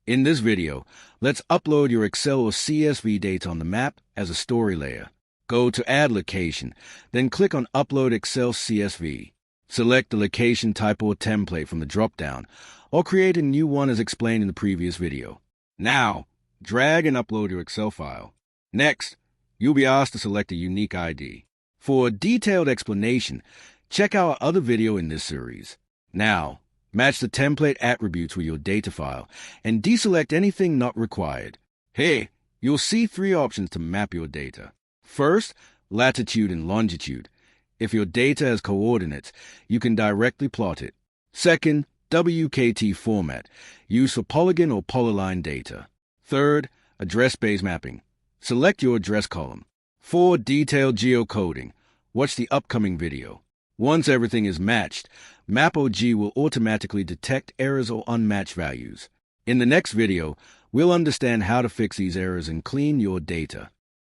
In this video, let's upload your Excel or CSV data on the map as a story layer. Go to Add Location, then click on Upload Excel CSV. Select the location type or template from the drop-down, or create a new one as explained in the previous video. Now, drag and upload your Excel file. Next, you'll be asked to select a unique ID. For a detailed explanation, check our other video in this series. Now, match the template attributes with your data file and deselect anything not required. Here, you'll see three options to map your data. First, latitude and longitude. If your data has coordinates, you can directly plot it. Second, WKT format, used for Polygon or Polyline data. Third, address-based mapping. Select your address column. For detailed geocoding, watch the upcoming video. Once everything is matched, MAPOG will automatically detect errors or unmatched values. In the next video, we'll understand how to fix these errors and clean your data.